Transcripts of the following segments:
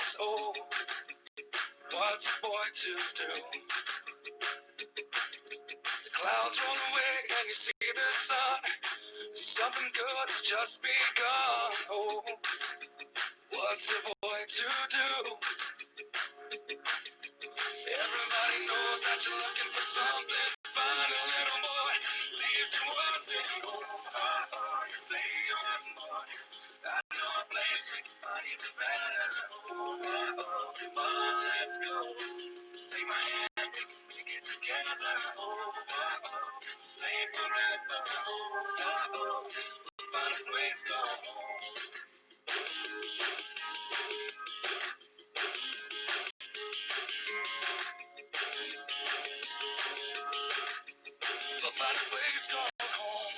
eyes. Oh, what's a boy to do? The clouds roll away and you see the sun. Something good has just begun. Oh, what's a boy to do? Everybody knows that you're looking for something. Find a little more. Leaves you wanting. Oh, oh, oh, you say you want more. I know a place we can find even better. Oh, oh, oh, come on, let's go. Take my hand, we can make it together. Oh, oh, oh, stay forever. Oh, oh, oh, find a place, go home. We'll find a place, go home.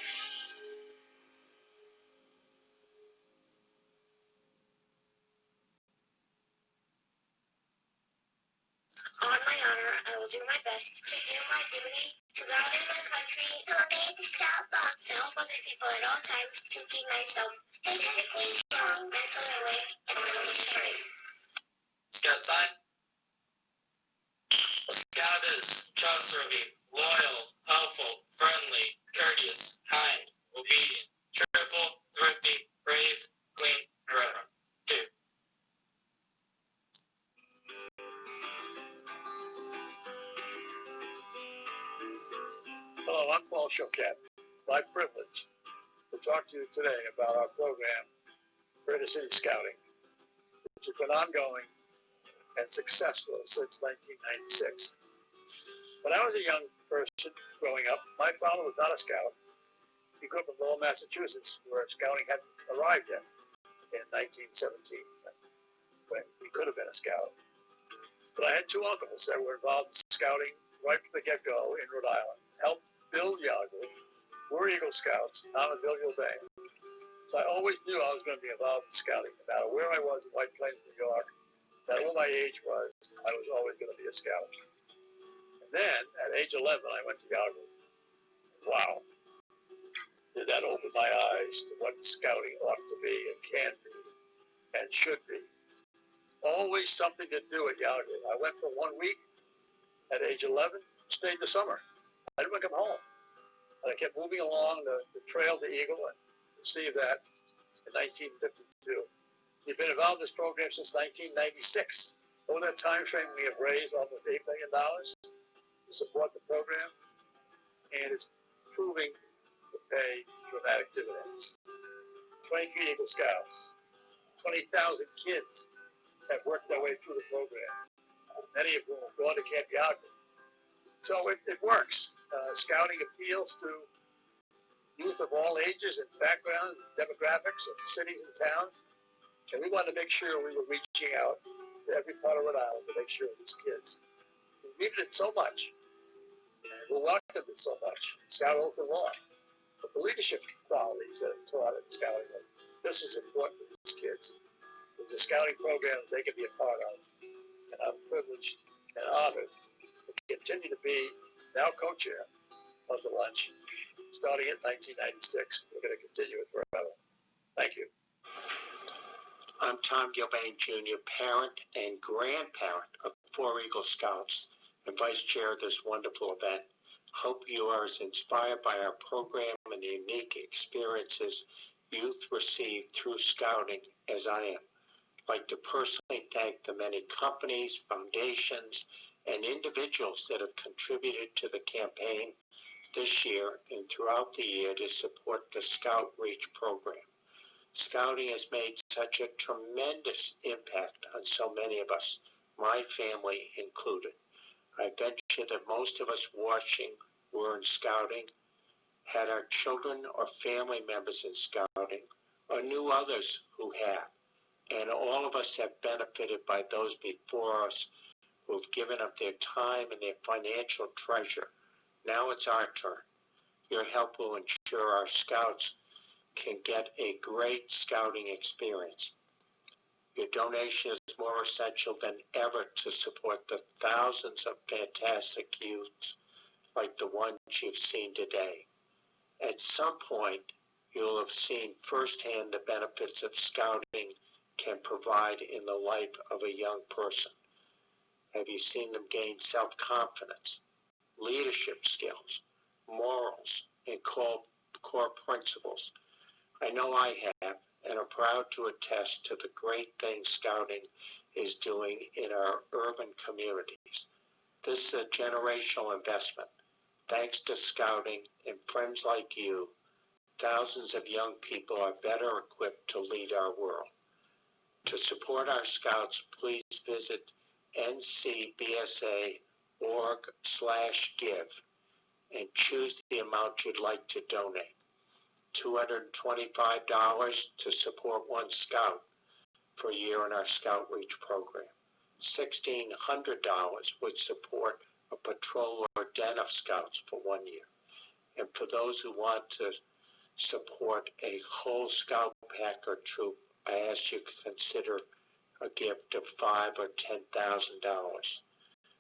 On my honor, I will do my best to do my duty, to God and my country, to obey the scout law, to help other people at all times, to keep myself physically strong, mentally awake, and mentally straight. Scout sign. A scout is trustworthy, loyal, helpful, friendly, courteous, kind, obedient, cheerful, thrifty, brave, clean, and reverent. 2. Hello, I'm Paul Choquette. My privilege to talk to you today about our program, Greater City Scouting, which has been ongoing and successful since 1996. When I was a young person growing up, my father was not a scout. He grew up in Lowell, Massachusetts, where scouting hadn't arrived yet in 1917, when he could have been a scout. But I had two uncles that were involved in scouting right from the get-go in Rhode Island, helped build Yardley, were Eagle Scouts, now in Billgill Bay. So I always knew I was going to be involved in scouting, no matter where I was in White Plains, New York, no matter what my age was, I was always going to be a scout. And then, at age 11, I went to Yardley. Wow. Did that open my eyes to what scouting ought to be and can be and should be. Always something to do at Yardley. I went for 1 week at age 11, stayed the summer. I didn't come home. And I kept moving along the trail to Eagle and received that in 1952. We've been involved in this program since 1996. Over that time frame, we have raised almost $8 million to support the program, and it's proving to pay dramatic dividends. 23 Eagle Scouts, 20,000 kids have worked their way through the program, many of whom have gone to Camp Yardley. So it works. Scouting appeals to youth of all ages and backgrounds, demographics of cities and towns. And we wanted to make sure we were reaching out to every part of Rhode Island to make sure these kids who needed it so much and who welcomed it so much, Scout Oath and Law, but the leadership qualities that are taught in scouting. This is important to these kids. It's a scouting program they can be a part of. And I'm privileged and honored to continue to be now co-chair of the lunch, starting in 1996. We're going to continue it forever. Thank you. I'm Tom Gilbane Jr., parent and grandparent of 4 Eagle Scouts and vice chair of this wonderful event. Hope you are as inspired by our program and the unique experiences youth receive through scouting as I am. I'd like to personally thank the many companies, foundations, and individuals that have contributed to the campaign this year and throughout the year to support the Scout Reach program. Scouting has made such a tremendous impact on so many of us, my family included. I venture that most of us watching were in scouting, had our children or family members in scouting, or knew others who have. And all of us have benefited by those before us who have given up their time and their financial treasure. Now it's our turn. Your help will ensure our scouts can get a great scouting experience. Your donation is more essential than ever to support the thousands of fantastic youths like the ones you've seen today. At some point, you'll have seen firsthand the benefits of scouting can provide in the life of a young person? Have you seen them gain self-confidence, leadership skills, morals, and core principles? I know I have, and am proud to attest to the great things Scouting is doing in our urban communities. This is a generational investment. Thanks to Scouting and friends like you, thousands of young people are better equipped to lead our world. To support our Scouts, please visit ncbsa.org/give and choose the amount you'd like to donate. $225 to support one Scout for a year in our Scout Reach program. $1,600 would support a patrol or den of Scouts for 1 year. And for those who want to support a whole Scout pack or troop, I ask you to consider a gift of $5,000 or $10,000.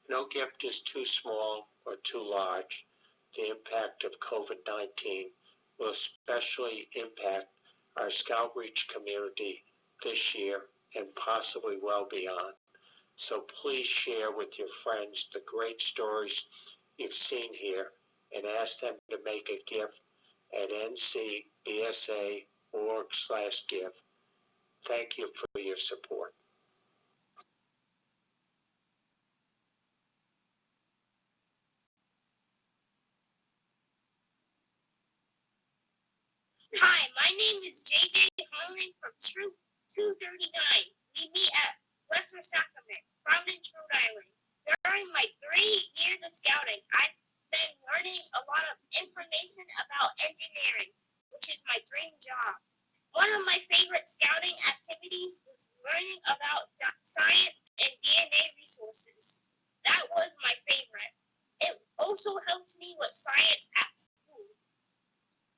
No gift is too small or too large. The impact of COVID-19 will especially impact our Scout Reach community this year and possibly well beyond. So please share with your friends the great stories you've seen here and ask them to make a gift at ncbsa.org/give. Thank you for your support. Hi, my name is JJ Harlan from Troop 239. We meet at Western Sacrament, Providence, Rhode Island. During my 3 years of scouting, I've been learning a lot of information about engineering, which is my dream job. One of my favorite scouting activities was learning about science and DNA resources. That was my favorite. It also helped me with science at school.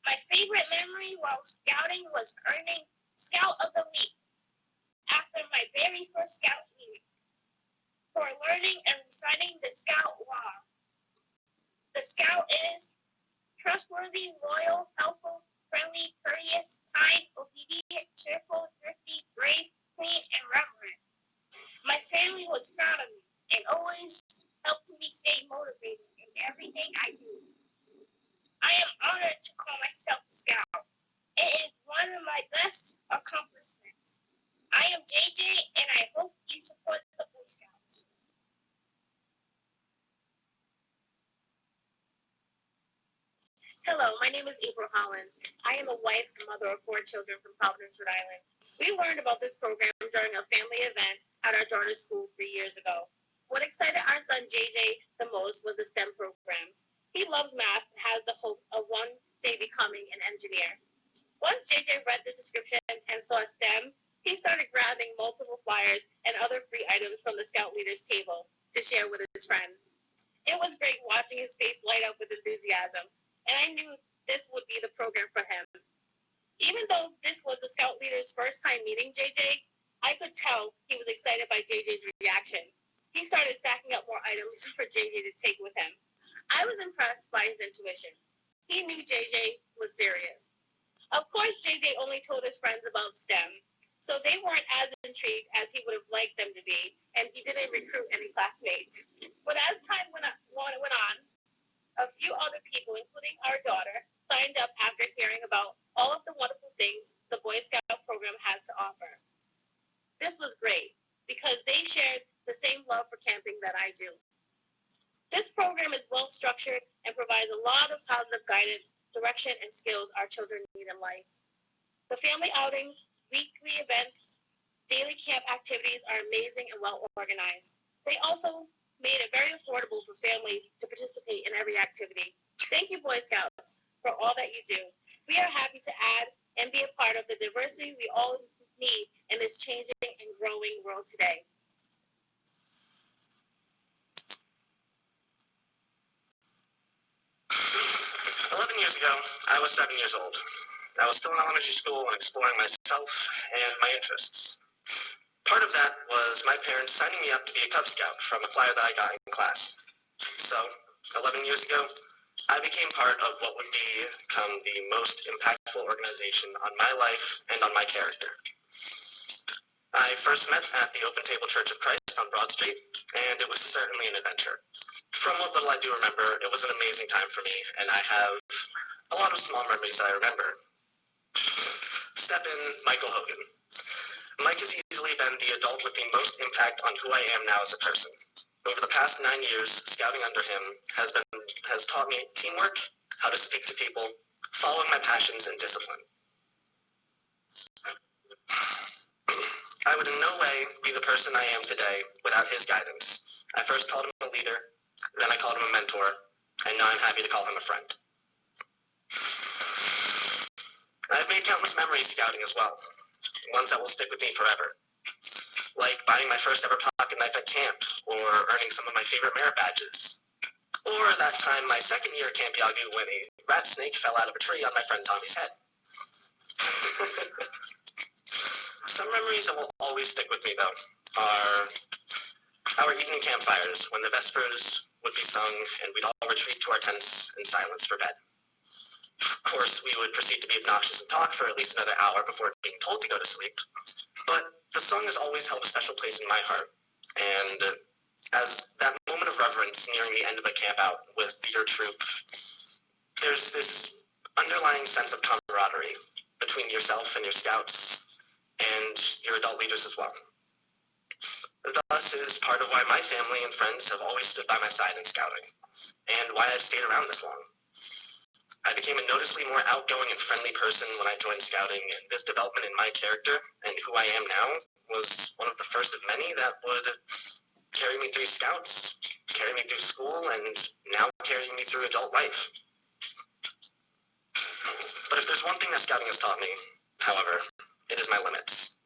My favorite memory while scouting was earning Scout of the Week after my very first Scout meeting for learning and reciting the Scout Law. The Scout is trustworthy, loyal, helpful, friendly, courteous, kind, obedient, cheerful, thrifty, brave, clean, and reverent. My family was proud of me and always helped me stay motivated in everything I do. I am honored to call myself a Scout. It is one of my best accomplishments. I am JJ, and I hope you support the Boy Scouts. Hello, my name is April Holland. I am a wife and mother of 4 children from Providence, Rhode Island. We learned about this program during a family event at our daughter's school 3 years ago. What excited our son JJ the most was the STEM programs. He loves math and has the hopes of one day becoming an engineer. Once JJ read the description and saw STEM, he started grabbing multiple flyers and other free items from the Scout leader's table to share with his friends. It was great watching his face light up with enthusiasm, and I knew this would be the program for him. Even though this was the Scout leader's first time meeting JJ, I could tell he was excited by JJ's reaction. He started stacking up more items for JJ to take with him. I was impressed by his intuition. He knew JJ was serious. Of course, JJ only told his friends about STEM, so they weren't as intrigued as he would have liked them to be, and he didn't recruit any classmates. But as time went on, a few other people, including our daughter, signed up after hearing about all of the wonderful things the Boy Scout program has to offer. This was great because they shared the same love for camping that I do. This program is well structured and provides a lot of positive guidance, direction, and skills our children need in life. The family outings, weekly events, daily camp activities are amazing and well organized. They also made it very affordable for families to participate in every activity. Thank you, Boy Scouts, for all that you do. We are happy to add and be a part of the diversity we all need in this changing and growing world today. 11 years ago, I was 7 years old. I was still in elementary school and exploring myself and my interests. Part of that was my parents signing me up to be a Cub Scout from a flyer that I got in class. So, 11 years ago, I became part of what would become the most impactful organization on my life and on my character. I first met at the Open Table Church of Christ on Broad Street, and it was certainly an adventure. From what little I do remember, it was an amazing time for me, and I have a lot of small memories that I remember. Step in Michael Hogan. Mike has easily been the adult with the most impact on who I am now as a person. Over the past 9 years, scouting under him has taught me teamwork, how to speak to people, following my passions, and discipline. I would in no way be the person I am today without his guidance. I first called him a leader, then I called him a mentor, and now I'm happy to call him a friend. I've made countless memories scouting as well, ones that will stick with me forever. Like buying my first ever pocket knife at camp, or earning some of my favorite merit badges. Or that time my second year at Camp Yagu when a rat snake fell out of a tree on my friend Tommy's head. Some memories that will always stick with me, though, are our evening campfires when the Vespers would be sung and we'd all retreat to our tents in silence for bed. Of course, we would proceed to be obnoxious and talk for at least another hour before being told to go to sleep, but the song has always held a special place in my heart, and as that moment of reverence nearing the end of a camp out with your troop, there's this underlying sense of camaraderie between yourself and your scouts and your adult leaders as well. Thus is part of why my family and friends have always stood by my side in scouting, and why I've stayed around this long. I became a noticeably more outgoing and friendly person when I joined scouting, and this development in my character and who I am now was one of the first of many that would carry me through scouts, carry me through school, and now carry me through adult life. But if there's one thing that scouting has taught me, however, it is my limits.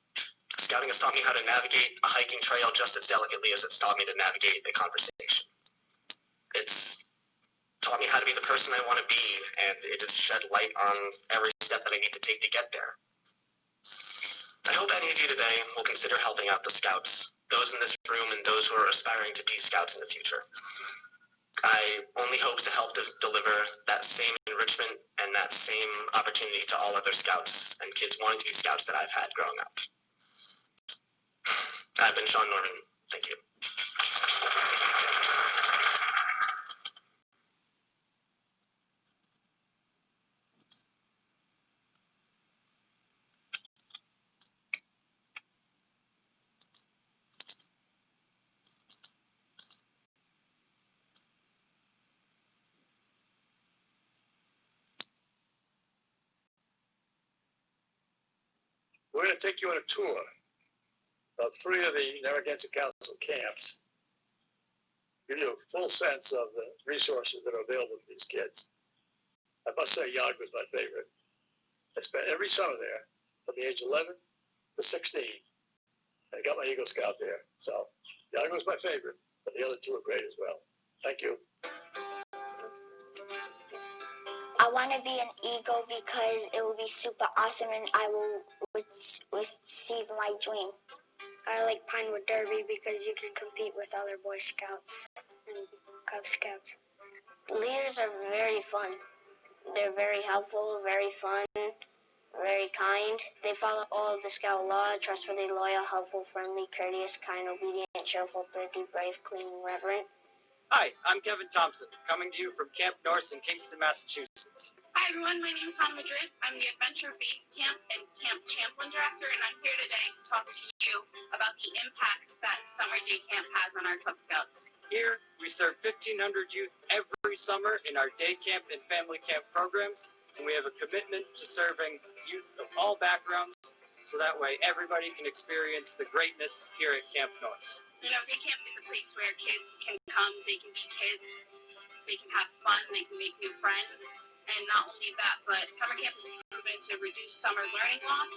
Scouting has taught me how to navigate a hiking trail just as delicately as it's taught me to navigate a conversation. It's taught me how to be the person I want to be, and it has shed light on every step that I need to take to get there. I hope any of you today will consider helping out the scouts, those in this room and those who are aspiring to be scouts in the future. I only hope to help to deliver that same enrichment and that same opportunity to all other scouts and kids wanting to be scouts that I've had growing up. I've been Sean Norman. Thank you. We're going to take you on a tour of 3 of the Narragansett Council camps, give you a full sense of the resources that are available to these kids. I must say Yagu was my favorite. I spent every summer there from the age 11 to 16, and I got my Eagle Scout there. So Yagu was my favorite, but the other 2 are great as well. Thank you. I want to be an eagle because it will be super awesome and I will receive my dream. I like Pinewood Derby because you can compete with other Boy Scouts and Cub Scouts. Leaders are very fun. They're very helpful, very fun, very kind. They follow all of the Scout law: trustworthy, loyal, helpful, friendly, courteous, kind, obedient, cheerful, thrifty, brave, clean, reverent. Hi, I'm Kevin Thompson, coming to you from Camp Norse in Kingston, Massachusetts. Hi everyone, my name is Hannah Madrid. I'm the Adventure Base Camp and Camp Champlain Director, and I'm here today to talk to you about the impact that Summer Day Camp has on our Cub Scouts. Here, we serve 1,500 youth every summer in our day camp and family camp programs, and we have a commitment to serving youth of all backgrounds, so that way everybody can experience the greatness here at Camp Norse. You know, day camp is a place where kids can come, they can be kids, they can have fun, they can make new friends. And not only that, but summer camp is proven to reduce summer learning loss.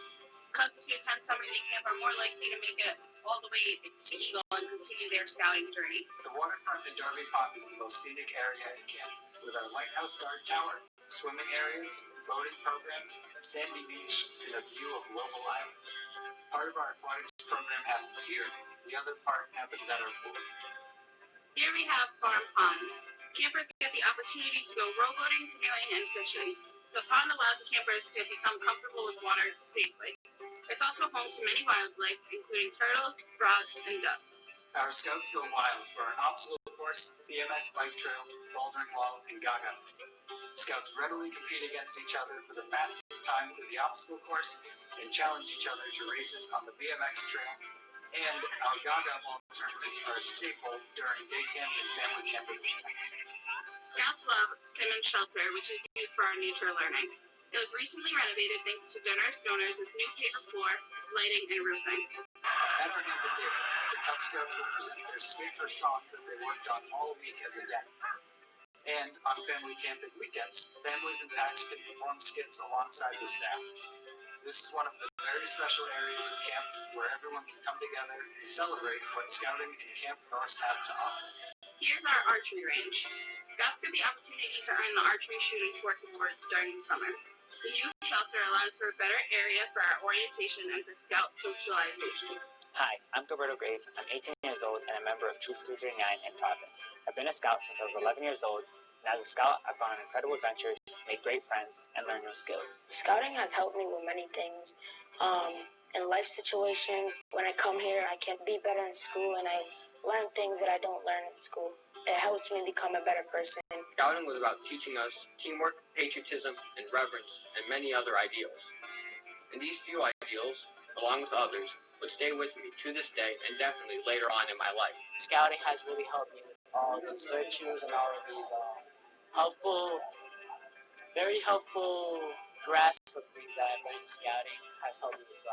Cubs who attend summer day camp are more likely to make it all the way to Eagle and continue their scouting journey. The waterfront in Derby Pond is the most scenic area in camp, with our lighthouse guard tower, swimming areas, boating program, sandy beach, and a view of Global Island. Part of our aquatics program happens here. The other part happens at our pool. Here we have farm ponds. Campers get the opportunity to go rowboating, canoeing, and fishing. The pond allows the campers to become comfortable with water safely. It's also home to many wildlife, including turtles, frogs, and ducks. Our scouts go wild for an obstacle course, BMX bike trail, bouldering wall, and gaga. Scouts readily compete against each other for the fastest time through the obstacle course and challenge each other to races on the BMX trail. And our gaga wall tournaments are a staple during day camp and family camping weekends. Scouts love Sim and Shelter, which is used for our nature learning. It was recently renovated thanks to generous donors with new paper floor, lighting, and roofing. At our amphitheater, the Cub Scouts will present their skit or song that they worked on all week as a day. And on family camping weekends, families and packs can perform skits alongside the staff. This is one of the very special areas of camp where everyone can come together and celebrate what Scouting and Camp Norse have to offer. Here's our archery range. Scouts get the opportunity to earn the Archery Shooting Sports Award during the summer. The youth shelter allows for a better area for our orientation and for Scout socialization. Hi, I'm Gilberto Grave. I'm 18 years old and a member of Troop 339 in Providence. I've been a Scout since I was 11 years old, and as a Scout, I've gone on incredible adventures, made great friends, and learned new skills. Scouting has helped me with many things. In life situation, when I come here, I can be better in school, and I learn things that I don't learn in school. It helps me become a better person. Scouting was about teaching us teamwork, patriotism, and reverence, and many other ideals. And these few ideals, along with others, would stay with me to this day and definitely later on in my life. Scouting has really helped me with all these virtues and all of these very helpful grasp of things that I've learned in Scouting has helped me with.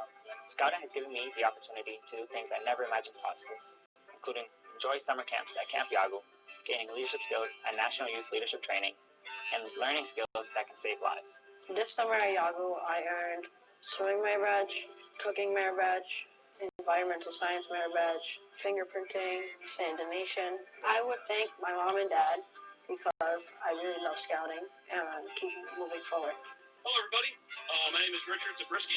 Scouting has given me the opportunity to do things I never imagined possible, including enjoy summer camps at Camp Yago, gaining leadership skills at National Youth Leadership Training, and learning skills that can save lives. This summer at Yago, I earned swimming merit badge, cooking merit badge, environmental science merit badge, fingerprinting, sand donation. I would thank my mom and dad because I really love Scouting and keep moving forward. Hello, everybody. My name is Richard Zabriskie.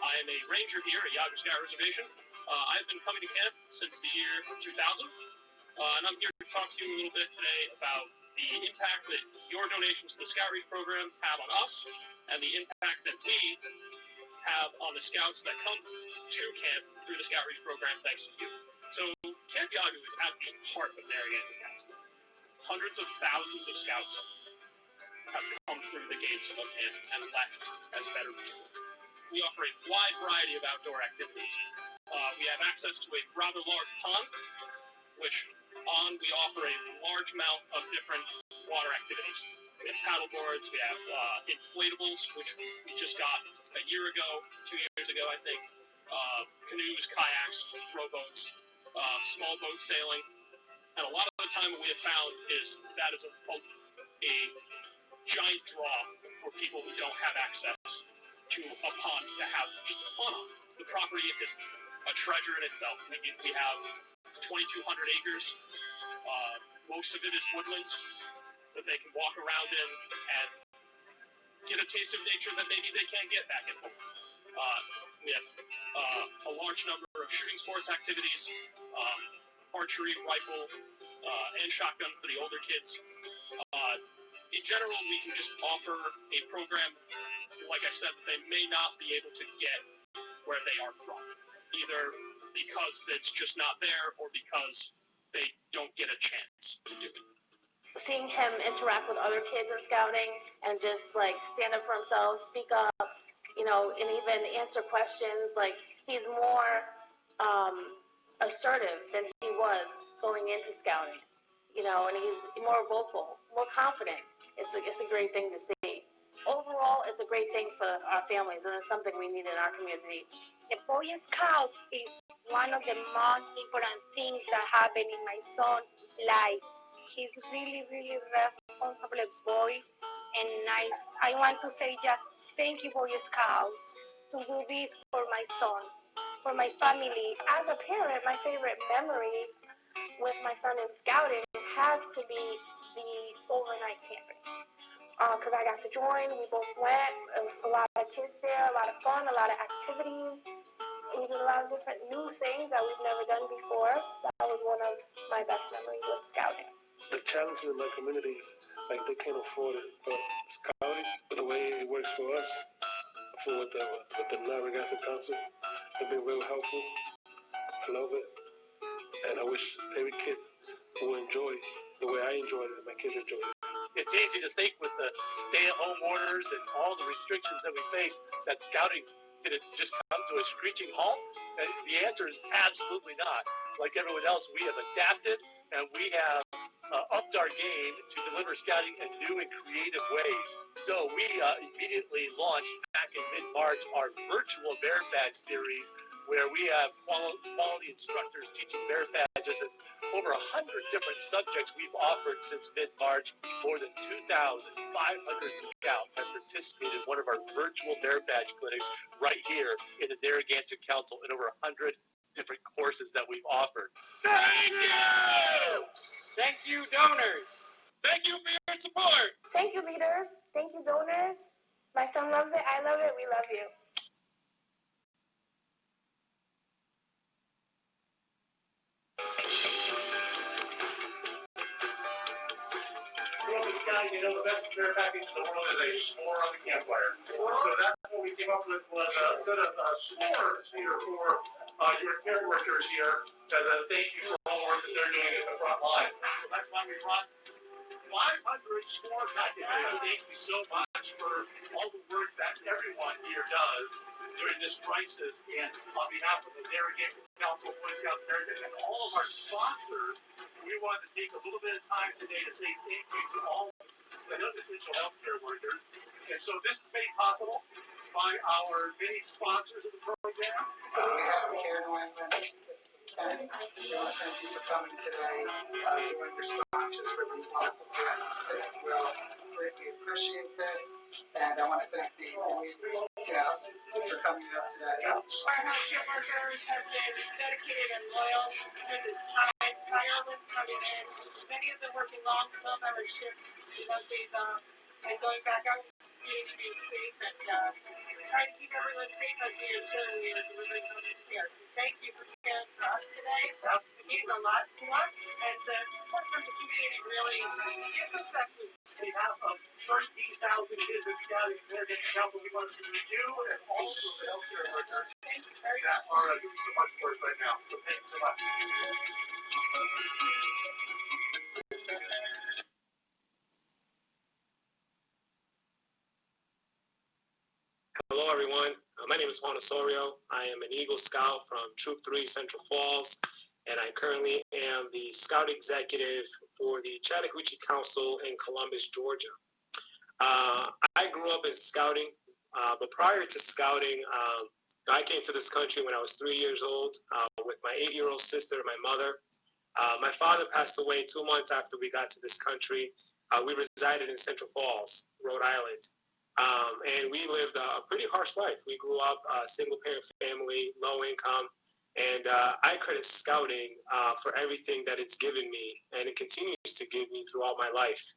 I am a ranger here at Yago Scout Reservation. I've been coming to camp since the year 2000, and I'm here to talk to you a little bit today about the impact that your donations to the Scout Reach program have on us, and the impact that we have on the Scouts that come to camp through the Scout Reach program thanks to you. So Camp Yago is at the heart of Narragansett County. Hundreds of thousands of Scouts have come through the gates of camp and left as better people. We offer a wide variety of outdoor activities. We have access to a rather large pond, which we offer a large amount of different water activities. We have paddle boards, we have inflatables, which we just got a year ago, 2 years ago, I think. Canoes, kayaks, rowboats, small boat sailing. And a lot of the time what we have found is that is a giant draw for people who don't have access to a pond to have just fun on. The property is a treasure in itself. We have 2,200 acres. Most of it is woodlands that they can walk around in and get a taste of nature that maybe they can't get back at home. We have a large number of shooting sports activities, archery, rifle, and shotgun for the older kids. In general, we can just offer a program, like I said, that they may not be able to get where they are from, either because it's just not there or because they don't get a chance to do it. Seeing him interact with other kids in Scouting and just like stand up for himself, speak up, and even answer questions, like he's more assertive than he was going into Scouting, and he's more vocal, more confident. It's a great thing to see. Overall, it's a great thing for our families, and it's something we need in our community. The Boy Scouts is one of the most important things that happen in my son's life. He's really, really responsible boy and nice. I want to say just thank you, Boy Scouts, to do this for my son, for my family. As a parent, my favorite memory with my son in Scouting has to be the overnight camping. Because I got to join, we both went, it was a lot of kids there, a lot of fun, a lot of activities. We did a lot of different new things that we've never done before. That was one of my best memories with Scouting. The challenges in my community, like they can't afford it, but Scouting, the way works for us, for with the Narragansett Council. They've been real helpful. I love it. And I wish every kid will enjoy the way I enjoyed it and my kids enjoy it. It's easy to think with the stay-at-home orders and all the restrictions that we face that scouting did it just come to a screeching halt? And the answer is absolutely not. Like everyone else, we have adapted and we have upped our game to deliver scouting in new and creative ways. So we immediately launched back in mid-March our virtual Bear Badge series, where we have quality instructors teaching Bear Badges in over 100 different subjects we've offered since mid-March. More than 2,500 scouts have participated in one of our virtual Bear Badge clinics right here in the Narragansett Council in over 100 different courses that we've offered. Thank you! Thank you, donors. Thank you for your support. Thank you, leaders. Thank you, donors. My son loves it. I love it. We love you. Scouting, you know, the best bear package in the world is a s'more on the campfire. So that's what we came up with was a set of s'mores here for your care workers here as a thank you for all the work that they're doing at the front lines. So that's why we run 500 s'more packages. Thank you so much for all the work that everyone here does during this crisis. And on behalf of the Narragansett Council, Boy Scouts America, and all of our sponsors, we wanted to take a little bit of time today to say thank you to all the essential healthcare workers. And so this is made possible by our many sponsors of the program. We have here in New England, and thank you for coming today. You and your sponsors for these wonderful guests. We all greatly appreciate this, and I want to thank the Scouts for coming out today. Our healthcare workers have been dedicated and loyal through this time, tireless coming in. Many of them working long 12-hour shifts, days off, and going back out to the community, being safe, and trying to keep everyone safe as we ensure we are delivering health care. So thank you for caring for us today. It means a lot to us, and the support from the community really gives us that boost. On behalf of 13,000 kids in scouting in Narragansett Council, we want to thank you and all of the healthcare workers Thank you very that much. are doing so much for us right now. So thank you so much. Hello, everyone. My name is Juan Osorio. I am an Eagle Scout from Troop 3 Central Falls, and I currently am the Scout Executive for the Chattahoochee Council in Columbus, Georgia. I grew up in scouting, but prior to scouting, I came to this country when I was 3 years old with my 8-year-old sister and my mother. My father passed away 2 months after we got to this country. We resided in Central Falls, Rhode Island. And we lived a pretty harsh life. We grew up a single-parent family, low income, and I credit scouting for everything that it's given me, and it continues to give me throughout my life.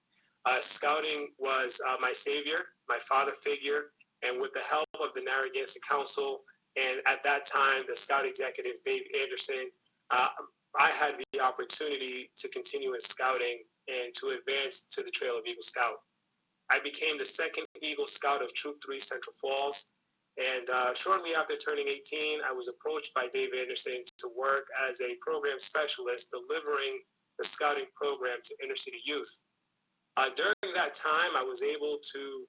Scouting was my savior, my father figure, and with the help of the Narragansett Council, and at that time, the Scout Executive, Dave Anderson, I had the opportunity to continue in scouting and to advance to the Trail of Eagle Scout. I became the second Eagle Scout of Troop 3 Central Falls, and shortly after turning 18, I was approached by Dave Anderson to work as a program specialist delivering the scouting program to inner city youth. During that time, I was able to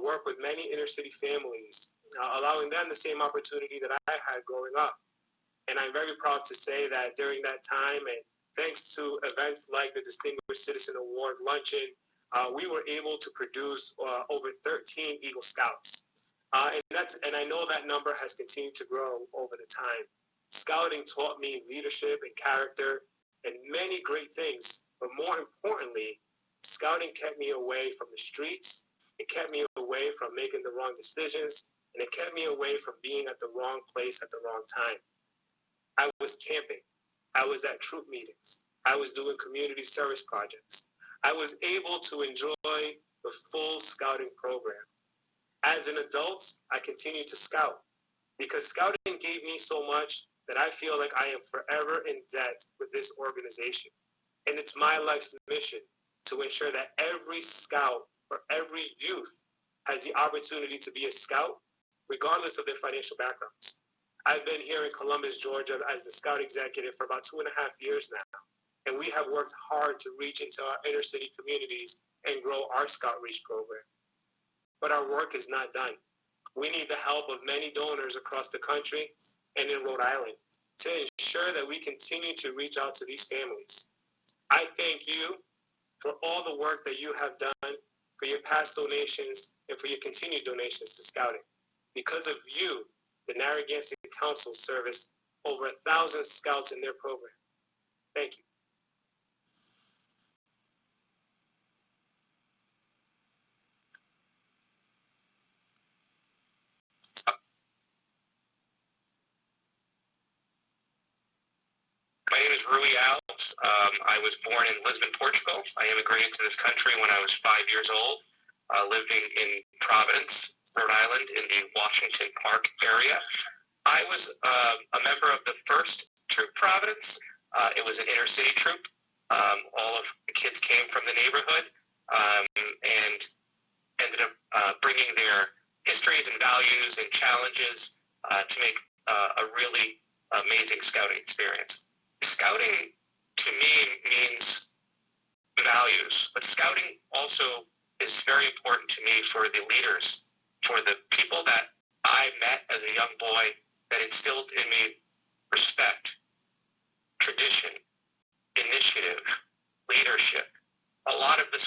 work with many inner city families, allowing them the same opportunity that I had growing up. And I'm very proud to say that during that time, and thanks to events like the Distinguished Citizen Award Luncheon, we were able to produce over 13 Eagle Scouts. And I know that number has continued to grow over the time. Scouting taught me leadership and character and many great things, but more importantly, scouting kept me away from the streets, it kept me away from making the wrong decisions, and it kept me away from being at the wrong place at the wrong time. I was camping, I was at troop meetings, I was doing community service projects. I was able to enjoy the full scouting program. As an adult, I continue to scout because scouting gave me so much that I feel like I am forever in debt with this organization. And it's my life's mission to ensure that every scout or every youth has the opportunity to be a scout, regardless of their financial backgrounds. I've been here in Columbus, Georgia, as the scout executive for about 2.5 years now, and we have worked hard to reach into our inner city communities and grow our Scout Reach program. But our work is not done. We need the help of many donors across the country and in Rhode Island to ensure that we continue to reach out to these families. I thank you for all the work that you have done, for your past donations, and for your continued donations to Scouting. Because of you, the Narragansett Council serviced over 1,000 Scouts in their program. Thank you. My name is Rui Alves. I was born in Lisbon, Portugal. I immigrated to this country when I was 5 years old, living in Providence, Rhode Island, in the Washington Park area. I was a member of the first troop, Providence. It was an inner city troop. All of the kids came from the neighborhood and ended up bringing their histories and values and challenges to make a really amazing scouting experience. Scouting to me means values, but scouting also is very important to me for the leaders, for the people that I met as a young boy that instilled in me respect, tradition, initiative, leadership, a lot of the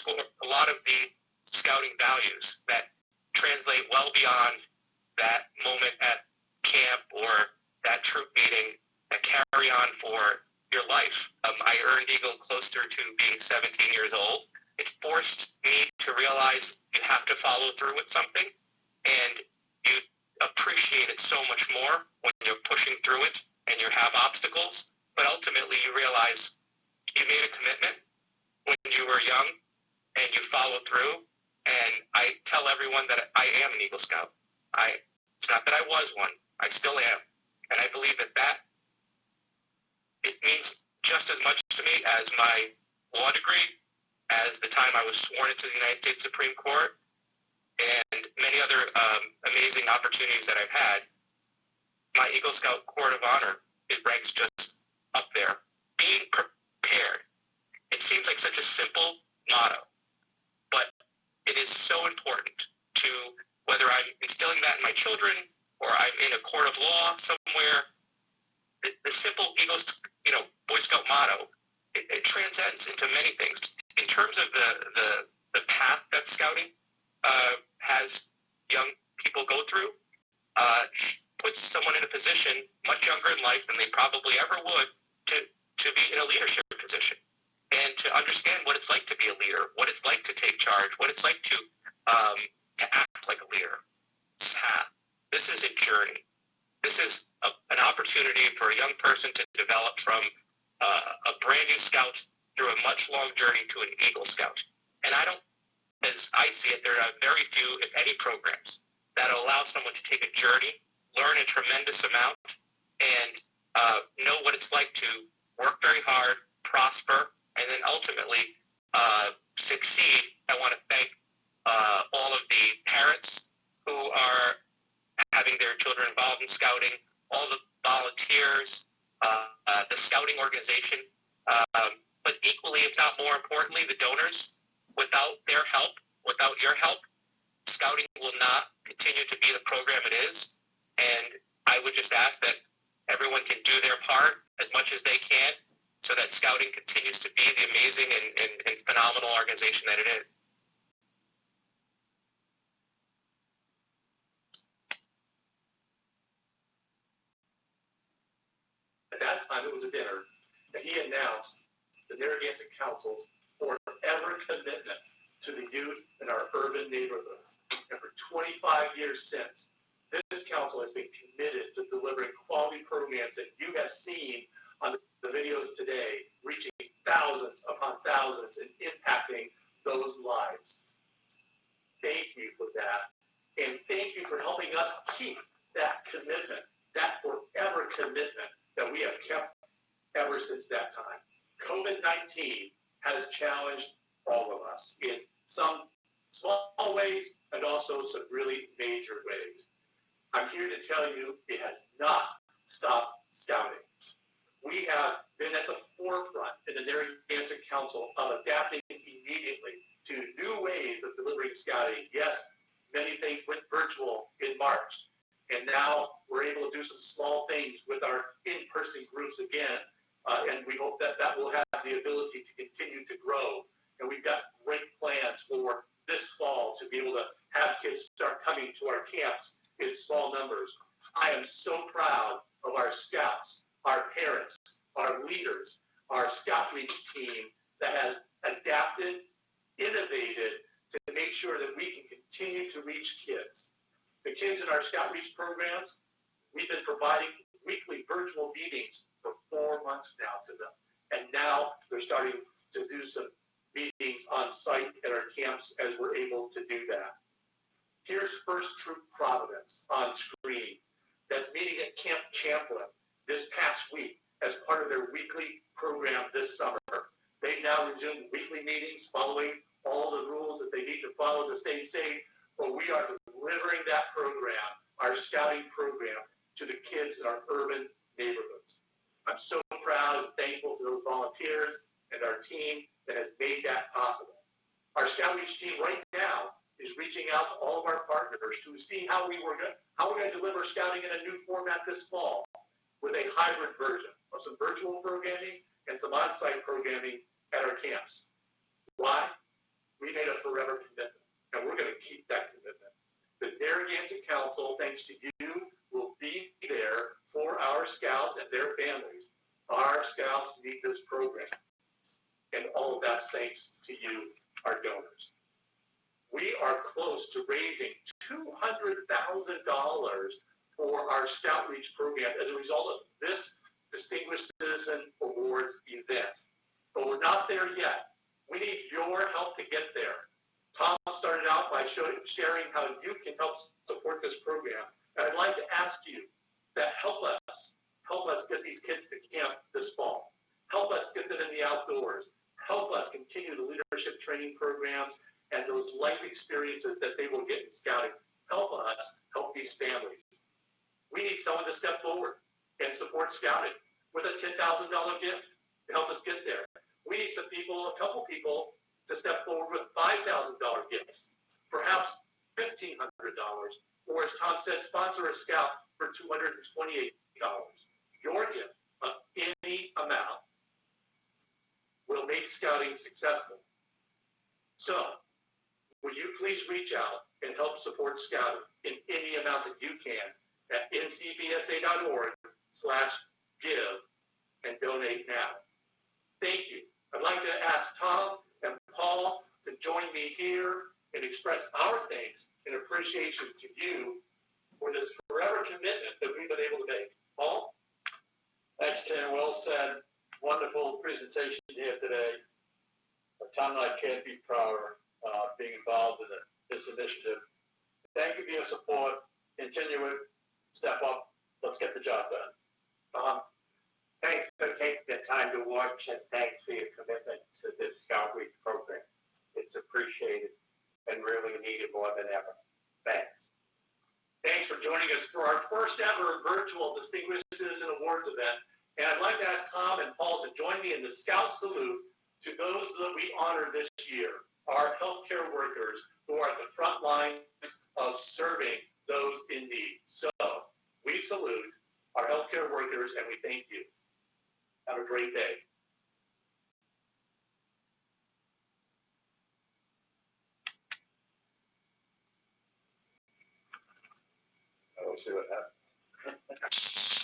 scouting values that translate well beyond that moment at camp or that troop meeting that carry on for your life. I earned Eagle closer to being 17 years old. It forced me to realize you have to follow through with something, and you appreciate it so much more when you're pushing through it and you have obstacles. But ultimately, you realize you made a commitment when you were young, and you follow through. And I tell everyone that I am an Eagle Scout. It's not that I was one. I still am. And I believe that it means just as much to me as my law degree, as the time I was sworn into the United States Supreme Court, and many other amazing opportunities that I've had. My Eagle Scout Court of Honor, it ranks just up there. Being prepared. It seems like such a simple motto, but it is so important to, whether I'm instilling that in my children or I'm in a court of law somewhere, the simple Eagle, Boy Scout motto, it transcends into many things. In terms of the path that scouting has young people go through, puts someone in a position much younger in life than they probably ever would to be in a leadership position and to understand what it's like to be a leader, what it's like to take charge, what it's like to act like a leader. This is a journey. This is an opportunity for a young person to develop from a brand new scout through a much long journey to an Eagle Scout. And as I see it, there are very few, if any, programs that allow someone to take a journey, learn a tremendous amount, and know what it's like to work very hard, prosper, and then ultimately succeed. I want to thank all of the parents who are having their children involved in scouting, all the volunteers, the scouting organization, but equally, if not more importantly, the donors. Without their help, without your help, scouting will not continue to be the program it is. And I would just ask that everyone can do their part as much as they can so that scouting continues to be the amazing and phenomenal organization that it is. At that time, it was a dinner, and he announced the Narragansett Council's forever commitment to the youth in our urban neighborhoods. And for 25 years since, this council has been committed to delivering quality programs that you have seen on the videos today, reaching thousands upon thousands and impacting those lives. Thank you for that. And thank you for helping us keep that commitment, that forever commitment that we have kept ever since that time. COVID-19 has challenged all of us in some small ways ways and also some really major ways. I'm here to tell you it has not stopped scouting. We have been at the forefront in the Narragansett Council of adapting immediately to new ways of delivering scouting. Yes, many things went virtual in March, and now we're able to do some small things with our in-person groups again, and we hope that that will have the ability to continue to grow. And we've got great plans for this fall to be able to have kids start coming to our camps in small numbers. I am so proud of our scouts, our parents, our leaders, our Scout Reach team that has adapted, innovated to make sure that we can continue to reach kids. The kids in our Scout Reach programs, we've been providing weekly virtual meetings for 4 months now to them. And now they're starting to do some meetings on site at our camps as we're able to do that. Here's First Troop Providence on screen. That's meeting at Camp Champlin this past week as part of their weekly program this summer. They've now resumed weekly meetings following all the rules that they need to follow to stay safe, but we are delivering that program, our scouting program, to the kids in our urban neighborhoods. I'm so proud and thankful to those volunteers and our team that has made that possible. Our Scout Reach team right now is reaching out to all of our partners to see how we're going to deliver scouting in a new format this fall with a hybrid version of some virtual programming and some on-site programming at our camps. Why? We made a forever commitment, and we're going to keep that commitment. The Narragansett Council, thanks to you, will be there for our scouts and their families. Our scouts need this program, and all of that's thanks to you, our donors. We are close to raising $200,000 for our Scout Reach program as a result of this Distinguished Citizen Awards event. But we're not there yet. We need your help to get there. Tom started out by sharing how you can help support this program. And I'd like to ask you that help us get these kids to camp this fall. Help us get them in the outdoors. Help us continue the leadership training programs and those life experiences that they will get in scouting. Help us help these families. We need someone to step forward and support scouting with a $10,000 gift to help us get there. We need some people, a couple people, to step forward with $5,000 gifts, perhaps $1,500, or as Tom said, sponsor a scout for $228. Your gift of any amount will make scouting successful. So, will you please reach out and help support scouting in any amount that you can at ncbsa.org/give and donate now. Thank you. I'd like to ask Tom and Paul to join me here and express our thanks and appreciation to you for this forever commitment that we've been able to make. Paul? Thanks, Tim. Well said. Wonderful presentation here today. Tom and I can't be prouder of being involved in this initiative. Thank you for your support. Continue it. Step up. Let's get the job done. Thanks for taking the time to watch, and thanks for your commitment to this Scout Reach program. It's appreciated and really needed more than ever. Thanks. Thanks for joining us for our first ever virtual Distinguished Citizen Awards event. And I'd like to ask Tom and Paul to join me in the Scout salute to those that we honor this year, our healthcare workers who are at the front lines of serving those in need. So we salute our healthcare workers and we thank you. Have a great day. We'll see what happens.